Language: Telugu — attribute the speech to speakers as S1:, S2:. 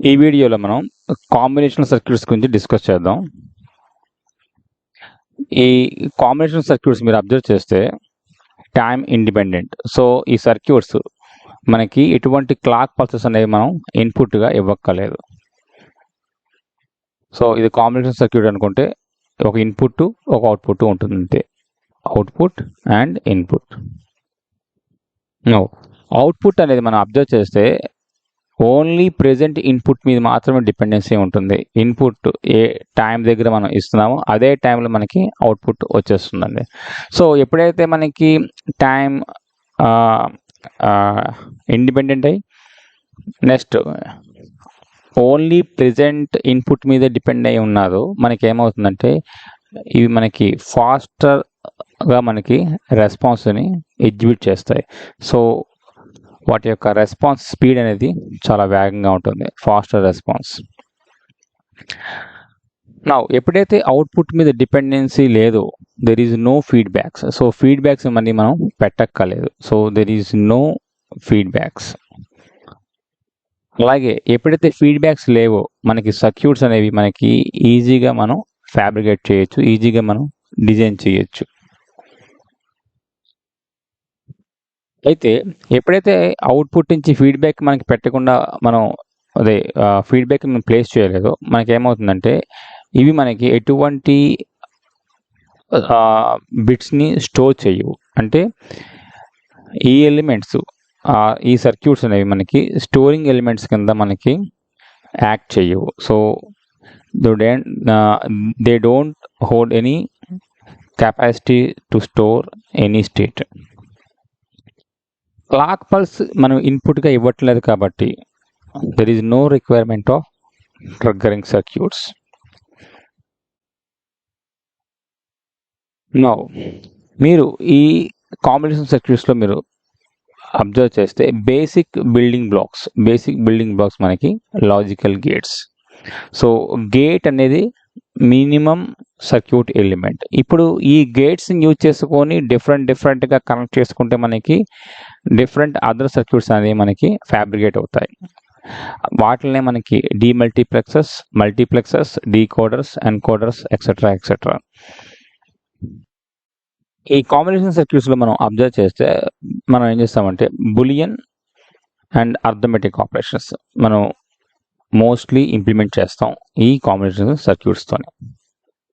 S1: ఈ వీడియోలో మనం కాంబినేషనల్ సర్క్యూట్స్ గురించి డిస్కస్ చేద్దాం. ఈ కాంబినేషనల్ సర్క్యూట్స్ మీరు అబ్జర్వ్ చేస్తే టైం ఇండిపెండెంట్. సో ఈ సర్క్యూట్స్ మనకి ఎటువంటి క్లాక్ పల్సెస్ అనేవి మనం ఇన్పుట్గా ఇవ్వక్కర్లేదు. సో ఇది కాంబినేషన్ సర్క్యూట్ అనుకుంటే ఒక ఇన్పుట్ ఒక అవుట్పుట్ ఉంటుంది అంతే. Output and input. అవుట్పుట్ అనేది మనం అబ్జర్వ్ చేస్తే ఓన్లీ ప్రెజెంట్ ఇన్పుట్ మీద మాత్రమే డిపెండెన్సీ ఉంటుంది. ఇన్పుట్ ఏ టైం దగ్గర మనం ఇస్తున్నామో అదే టైంలో మనకి అవుట్పుట్ వచ్చేస్తుందండి. సో ఎప్పుడైతే మనకి టైం ఇండిపెండెంట్ అయ్యి నెక్స్ట్ ఓన్లీ ప్రెజెంట్ ఇన్పుట్ మీద డిపెండ్ అయి ఉన్నదో మనకి ఏమవుతుందంటే ఇవి మనకి ఫాస్టర్గా మనకి రెస్పాన్స్ని ఎగ్జిక్యూట్ చేస్తాయి. సో వాటి యొక్క రెస్పాన్స్ స్పీడ్ అనేది చాలా వేగంగా ఉంటుంది, ఫాస్టర్ రెస్పాన్స్. నా ఎప్పుడైతే అవుట్పుట్ మీద డిపెండెన్సీ లేదో there is no feedbacks. So feedbacks మళ్ళీ మనం పెట్టక్కర్లేదు. So there is no feedbacks. అలాగే ఎప్పుడైతే ఫీడ్బ్యాక్స్ లేవో మనకి సర్క్యూట్స్ అనేవి మనకి ఈజీగా మనం ఫ్యాబ్రికేట్ చేయొచ్చు, ఈజీగా మనం డిజైన్ చేయొచ్చు. అయితే ఎప్పుడైతే అవుట్పుట్ నుంచి ఫీడ్బ్యాక్ మనకి పెట్టకుండా మనం ఫీడ్బ్యాక్ మనం ప్లేస్ చేయలేదో మనకి ఏమవుతుందంటే ఇవి మనకి ఎటువంటి బిట్స్ని స్టోర్ చేయవు. అంటే ఈ ఎలిమెంట్స్ ఈ సర్క్యూట్స్ అనేవి మనకి స్టోరింగ్ ఎలిమెంట్స్ కింద మనకి యాక్ట్ చేయవు. So they don't hold any capacity to store any state. Clock pulse మనం ఇన్పుట్గా ఇవ్వట్లేదు కాబట్టి there is no requirement of triggering circuits. Now మీరు ఈ కాంబినేషన్ సర్క్యూట్స్లో మీరు అబ్జర్వ్ చేస్తే బేసిక్ బిల్డింగ్ బ్లాక్స్ మనకి లాజికల్ గేట్స్. సో గేట్ అనేది మినిమం సర్క్యూట్ ఎలిమెంట్. ఇప్పుడు ఈ గేట్స్ని యూజ్ చేసుకొని డిఫరెంట్గా కనెక్ట్ చేసుకుంటే మనకి డిఫరెంట్ అదర్ సర్క్యూట్స్ అనేవి మనకి ఫ్యాబ్రికేట్ అవుతాయి. వాటినే మనకి మల్టీప్లెక్సెస్, డీకోడర్స్, ఎన్కోడర్స్, ఎక్సెట్రా. ఈ కాంబినేషన్ సర్క్యూట్స్లో మనం అబ్జర్వ్ చేస్తే మనం ఏం చేస్తామంటే బులియన్ అండ్ అర్థమెటిక్ ఆపరేషన్స్ మనం మోస్ట్లీ ఇంప్లిమెంట్ చేస్తాం ఈ కాంబినేషన్ సర్క్యూట్స్తోనే.